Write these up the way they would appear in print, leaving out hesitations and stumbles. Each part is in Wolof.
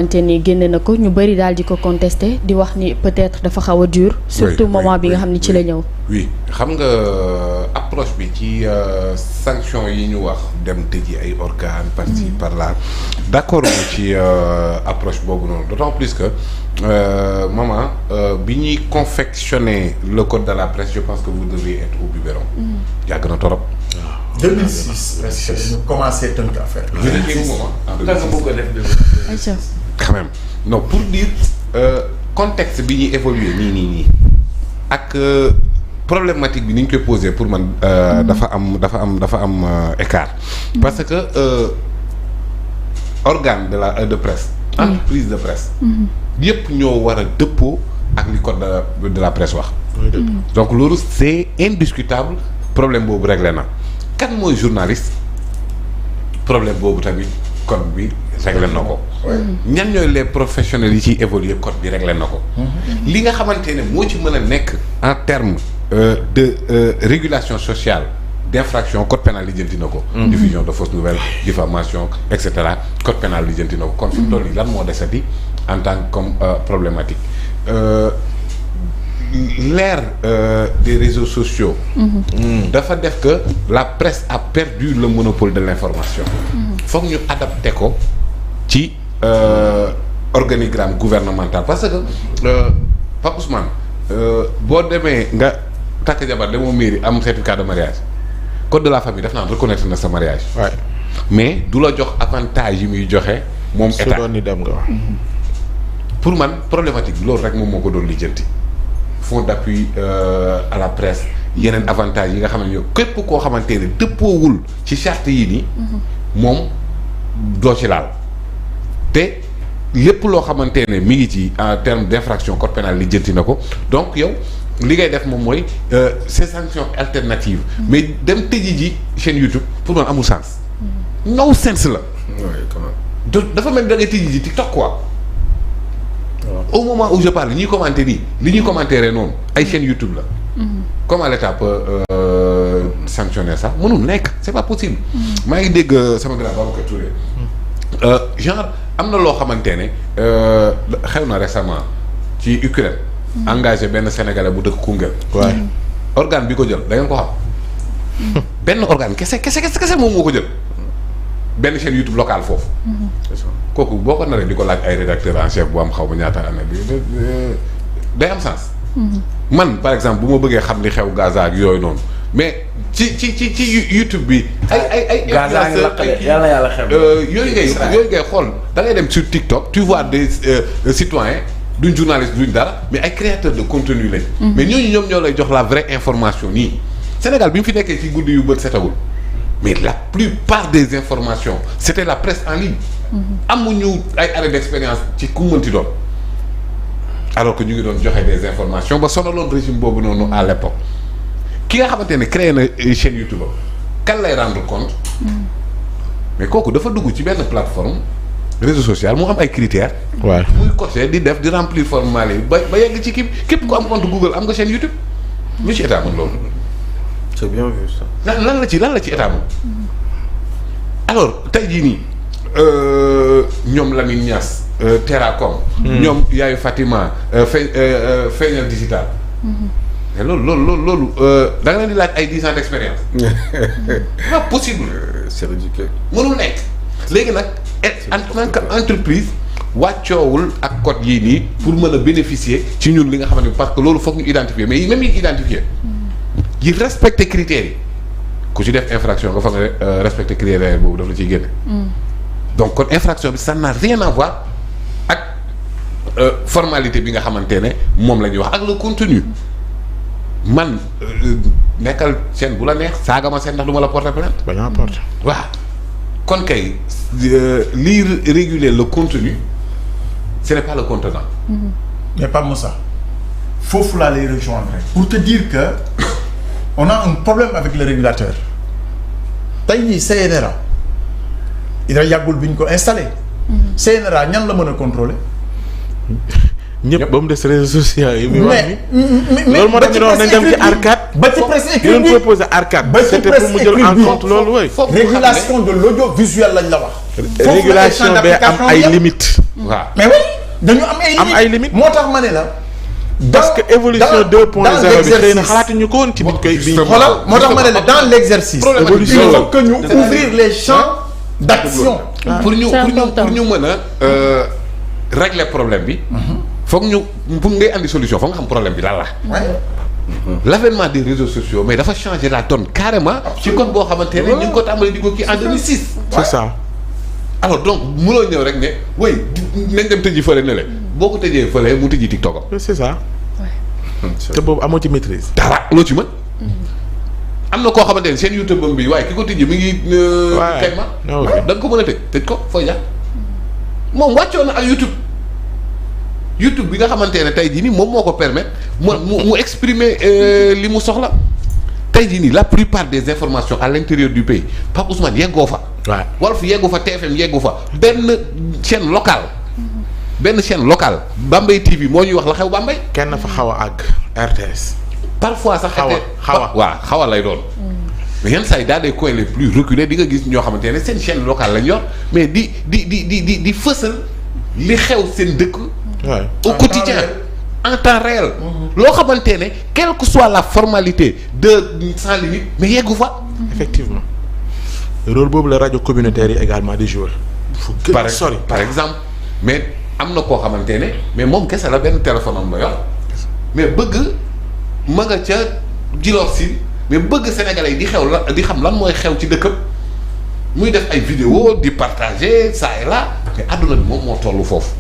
te ni génne na ko ñu bëri daal di ko contesté di wax ni peut-être dafa xaw a dur. surtout moment bi nga xam ni ci la ñëw. oui xam nga approche bi ci sanction yi ñu wax dem tëji ay organes par-ci par-là d'accord ci approche boobu noonu d'autant plus que maman bi ñuy confectionner le code de la presse je pense que vous deviez être au biberon. yàgg na torop. 2006 presque ñu commencé tënk affaire bi. 2006 quand même non pour dire contexte bi ñuy évoluer nii ak problématique bi ni ñu koy poser pour man dafa am écart parce que organe de presse entreprise de presse yëpp ñoo war a dëppoo ak li code de la presse wax donc loolu c'est indiscutable problème boobu réglé na kan mooy journaliste problème boobu tamit code bi réglé na ko ñan ñooy les professionnels yi ciy évoluer code bi réglé na ko li nga xamante ne moo ci mën a nekk en terme de régulation sociale d'infraction code pénal lijjanti na ko diffusion de fausses nouvelles diffamation et cetera code pénal lijjanti na ko kon fi mu toll nii lan moo desati en tant que comme problématique l'ère des réseaux sociaux dafa def que la presse a perdu le monopole de l'information foog ñu adapté ko ci organigramme gouvernemental parce que Pape Ousmane boo demee nga takk jabar demoo mairie am certificat de mariage code de la famille daf naan reconnaître na sa mariage mais du la jox avantage yi muy joxe moom état su doon ni dem nga wax pour man problématique bi loolu rek moom moo ko doon lijjanti fonds d'appui à la presse yeneen avantage yi nga xam ne yow képp koo xamante ne dëppoowul ci charte yi nii moom doo ci laal te lépp loo xamante ne mi ngi ci en terme d'infraction code pénal li jënti na ko donc yow li ngay def moom mooy ces sanctions alternatives mais dem tëji ji chaîne YouTube pour man amul sens no sens la dafa mel da ngay tëji ji TikTok quoi au moment où je parle li ñuy commenter nii li ñuy commenter noonu ay chaîne YouTube la comment l'État peut sanctionner ça mënul nekk c'est pas possible maa ngi dégg sama grand Babacar Touré genre am na loo xamante ne xew na récemment ci Ukraine engagé benn sénégalais bu dëkk Koungheul waaye organe bi ko jël da ngeen ko xam benn organe kese moom moo ko jël benn chaîne YouTube locale foofu kooku boo ko naree di ko laaj ay rédacteur en chef bu am xaw ma ñaata année bi day am sens man par exemple bu ma bëggee xam li xew Gaza ak yooyu noonu mais ci YouTube bi ay Gaza ngi lakkale yàlla xew yooyu ngay xool da ngay dem sur TikTok tu vois des citoyens duñ journaliste duñ dara mais ay créateurs de contenu lañ mais ñoom ñoo lay jox la vraie information nii Sénégal bi mu fi nekkee ci guddi yu bët setagul mais la plupart des informations c'était la presse en ligne amuñu ay arrêt d'expérience ci ku mënti doon alors que ñu ngi doon joxe des informations ba sonaloon régime boobu noonu à l'époque ki nga xamante ne créé na chaîne YouTube kan lay rendre compte mais kooku dafa dugg ci benn plateforme réseau social mu am ay critères waaw muy coché di def di remplir formulaire yi ba yegg ci képp ku am compte Google am nga chaîne YouTube lu ci état mën loolu c'est bien vu ça lan la ci état moom alors tey jii nii ñoom Lamine Niass Terracom ñoom Yaayu Fatima feeñal digital mais loolu da nga leen di laaj ay 10 ans d'expérience pas possible c'est ridicule mënul nekk léegi nag en tant que entreprise wàccoowul ak code yii nii pour mën a bénéficier ci ñun li nga xamante ni parce que loolu foog ñu identifier mais même yi identifier yi respecter critères yi ku ci def infraction nga foog nga respecter critères boobu daf la ciy génne donc kon infraction bi ça n'a rien à voir ak formalité bi nga xamante ne moom la ñuy wax ak le contenu man nekkal chaîne bu la neex saaga ma seen ndax du ma la porter plainte bañ a porter waaw kon kay lii réguler le contenu ce n'est pas le contenant mais pas Moussa foofu laa lay rejoindre pour te dire que on a un problème avec le régulateur tey jii CNRA ida yàggul bi ñu ko installé CNRA ñan la mën a contrôler ñëpp ba mu des réseaux sociaux yi. mais loolu moo tax ñu doon nañ dem ci arcade. ba ci presse écrite bi proposé arcade. ba ci presse c'était pour mu jël en compte loolu way régulation de l'audiovisuel lañ la wax. régulation bee am ay limites. waaw mais oui dañu am ay limites moo tax ma ne la. parce que évolution 2.0 bi xëy na xalaatuñu ko woon ci biñ koy. xoolal moo tax ma ne la dans l'exercice. évolution il faut que ñu ouvrir les champs d'action. pour ñu mën a régler problème bi. foog ñu pour ngay andi solution foog nga xam problème bi lan la. l'avènement des réseaux sociaux mais dafa changer la donne carrément. ci code boo xamante ne ñu ngi ko tàmbali di ko kii en 2006. c'est ça. alors donc mënoo ñëw rek ne oui nañ dem tëji fële ne le boo ko tëjee fële mu tëji TikTok am. c'est ça. te boobu amoo ci maîtrise. dara loo ci mën. am na koo xamante ne seen YouTube am bi waaye ki ko tëjee mi ngi. kay ma da nga ko mën a tëj ko fooy jaar. moom wàccoon na ak YouTube bi nga xamante ne tey jii nii moom moo ko permettre mu exprimer li mu soxla tey jii nii la plupart des informations à l'intérieur du pays Pape Ousmane yeggoo fa. waaw Walf yeggu fa, TFM yeggu fa benn chaîne locale Bambey TV moo ñuy wax la xew Bambey. kenn fa xaw a àgg RTS. parfois sax xaw a lay doon. mais yenn saa yi dans des coins les plus reculés di nga gis ñoo xamante ne seen chaîne locale lañ yor mais di fësal li xew seen dëkk. au quotidien en temps réel. loo xamante ne quelle que soit la formalité de sans limite mais yeggu fa. effectivement rôle boobu la rajo communautaire yi également di jouer. fu gën a sori par exemple mais am na koo xamante ne mais moom kese la benn téléphone am la yor mais bëgg ma nga ca Djilor Sine mais bëgg sénégalais yi di xam lan mooy xew ci dëkkam muy def ay vidéo di partager ça et là mais àdduna bi moom moo tollu foofu.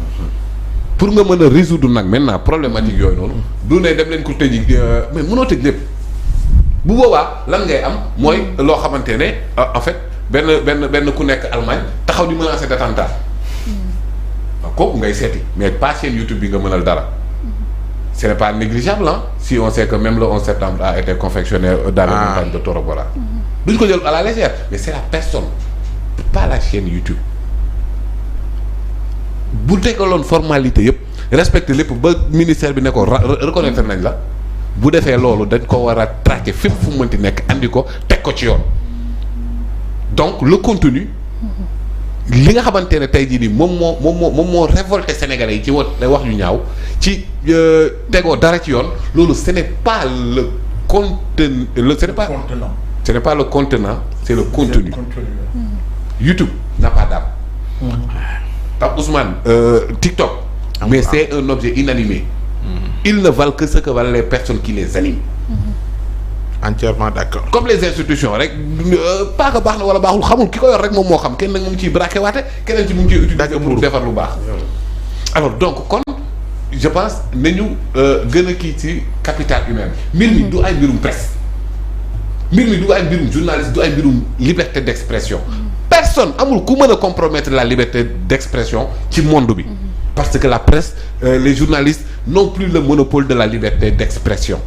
pour nga mën a résoudre nag maintenant problématique yooyu noonu du ne dem leen ko tëj mais mënoo tëj lépp bu boobaa lan ngay am mooy loo xamante ne en fait benn ku nekk Allemagne taxaw di menacer d'attentat kooku ngay seeti mais pas chaîne YouTube bi nga mënal dara ce n'est pas négligeable hein si on sait que même le 11 septembre a été confectionné dans les montagnes de Torobora duñ ko jël à la légère mais c'est la personne pas la chaîne YouTube bu tegaloon formalité yëpp respecté lépp ba ministère bi ne ko reconnaître nañ la bu defee loolu dañ ko war a traquer fépp fu mu mënti nekk andi ko teg ko ci yoon donc le contenu li nga xamante ne tey jii nii moom moo révolté sénégalais yi ci wax yu ñaaw ci tegoo dara ci yoon loolu ce n'est pas le contenu ce n'est pas le contenant c'est le contenu. YouTube n'a pas d'âme. Pape Ousmane TikTok mais c'est un objet inanimé. Ils ne valent que ce que valent les personnes qui les animent. entièrement d'accord. comme les institutions rek pas que baax na wala baaxul xamul ki ko yor rek moom moo xam kenn nag mu ngi ciy braqué waate keneen ci mu ngi ciy utiliser pour defar lu baax. alors donc kon je pense nañu gën a kii ci capital humain mbir mi du ay mbirum presse mbir mi du ay mbirum journaliste du ay mbirum liberté d'expression. personne amul ku mën a compromettre la liberté d'expression ci monde bi. parce que la presse les journalistes n'ont plus le monopole de la liberté d'expression.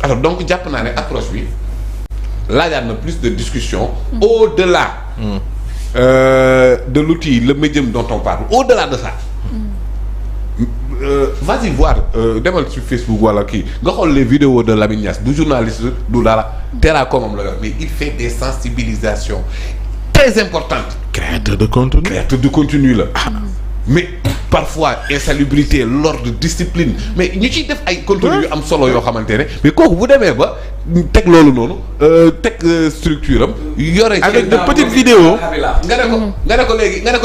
alors donc jàpp naa ne approche bi laajaat na plus de discussion au-delà de l'outil le médium dont on parle au-delà de ça vas-y voir demal sur Facebook wala kii nga xool les vidéos de Lamine Niass du journaliste du dara Terra comme la yor mais il fait des sensibilisations très importantes. créateur de contenu la mais parfois insalubrité l'ordre discipline mais ñu ciy def ay contenu yu am solo yoo xamante ne mais kooku bu demee ba teg loolu noonu teg structure am yore avec de petites vidéos nga ne ko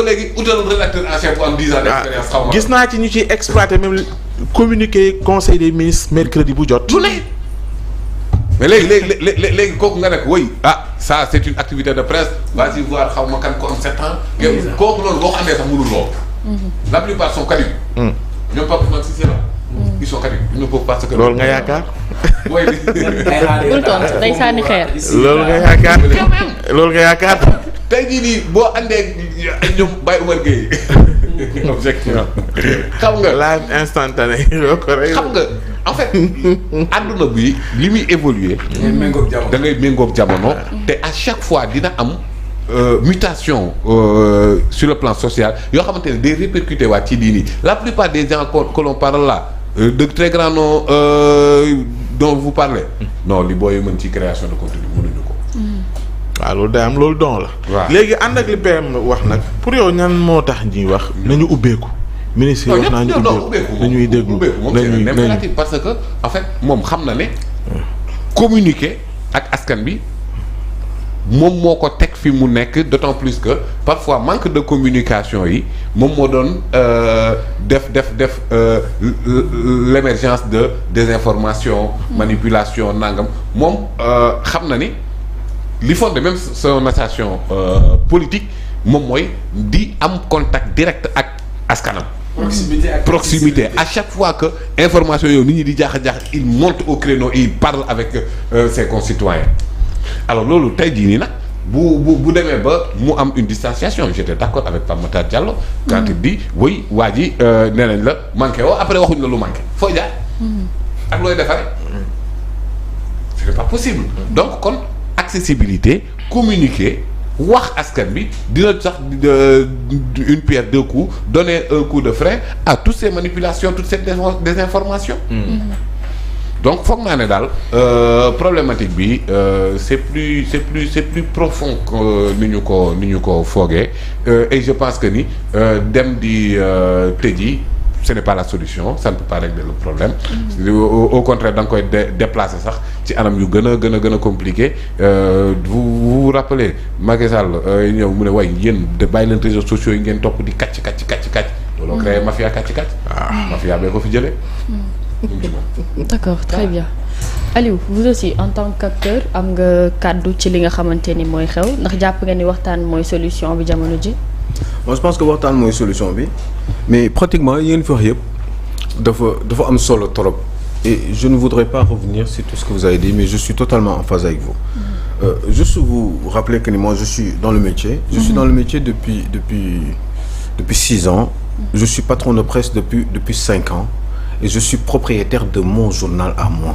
léegi utal rédacteur en chef bu am 10 ans d'expérience xaw ma gis naa ci ñu ciy exploiter même communiqué conseil des ministres mercredi bu jot lu ne mais léegi kooku nga ne ko oui ça c'est une activité de presse vas-y voir xaw ma kan ko am 7 ans yow kooku noonu boo ko andee sax mënul loolu. La plupart sont cadets. ñoom Pape Ousmane Cissé la. ils sont cadets ils ne peuvent pas se. loolu nga yaakaar. mooy bul tontu day sànni xeer. loolu nga yaakaar. tey jii nii boo andee ñoom Baye Oumar Gueye. objectivement. xam nga live instantané. xam nga en fait àdduna bi li muy évoluer. da ngay méngoog jamono. te à chaque fois dina am. mutation sur le plan social yoo xamante ne day répercuter waat ci diini la plupart des gens que l'on parle là de très grands noms dont vous parlez non li booy mën ci création de contenu mënuñu ko. waaw loolu day am loolu don la. waaw léegi ànd ak li PM wax nag pour yow ñan moo tax ñuy wax nañu ubbeeku. ministre yi wax naa ñu ubbeeku dañuy déglu dañuy parce que en fait moom xam na ne. communiquer ak askan bi moom moo ko teg fi mu nekk d'autant plus que parfois manque de communication yi moom moo doon def l'émergence de désinformation. manipulation nangam moom xam na ni li fonde même son association politique moom mooy di am contact direct ak askanam. proximité à chaque fois que information yow nit ñi di jaax il monte au créneau et il parle avec ses concitoyens alors loolu tey jii nii nag bu demee ba mu am une distanciation j'étais d'accord avec Pape Matar Diallo quand il dit oui waa ji nee nañ la manqué woo après waxuñ la lu manqué foo jaar ak looy defaree c'est pas possible donc kon accessibilité communiquer wax askan bi dina sax une pierre deux coups donner un coup de frein à toutes ces manipulations toutes ces désinformations. Donc foog naa ne daal problématique bi c'est plus profond que ni ñu ko foogee et je pense que ni dem di tëji ce n'est pas la solution ça ne peut pas régler le problème. Au contraire da nga koy déplacer sax ci anam yu gën a compliqué vous vous rappelez Macky Sall ñëw mu ne way yéen de bàyyi leen réseaux sociaux yi ngeen topp di kàcc looloo créé mafia kàcc mafia bee ko fi jëlee. D'accord, très bien. Aliou vous aussi en tant qu'acteur am nga kàddu ci li nga xamante ni mooy xew ndax jàpp nga ni waxtaan mooy solution bi jamono ji. Moi je pense que waxtaan mooy solution bi mais pratiquement yéen fi wax yëpp dafa am solo trop et je ne voudrais pas revenir sur tout ce que vous avez dit mais je suis totalement en phase avec vous. Juste vous rappeler que moi je suis dans le métier. Je suis dans le métier depuis 6 ans. Je suis patron de presse depuis 5 ans et je suis propriétaire de mon journal à moi.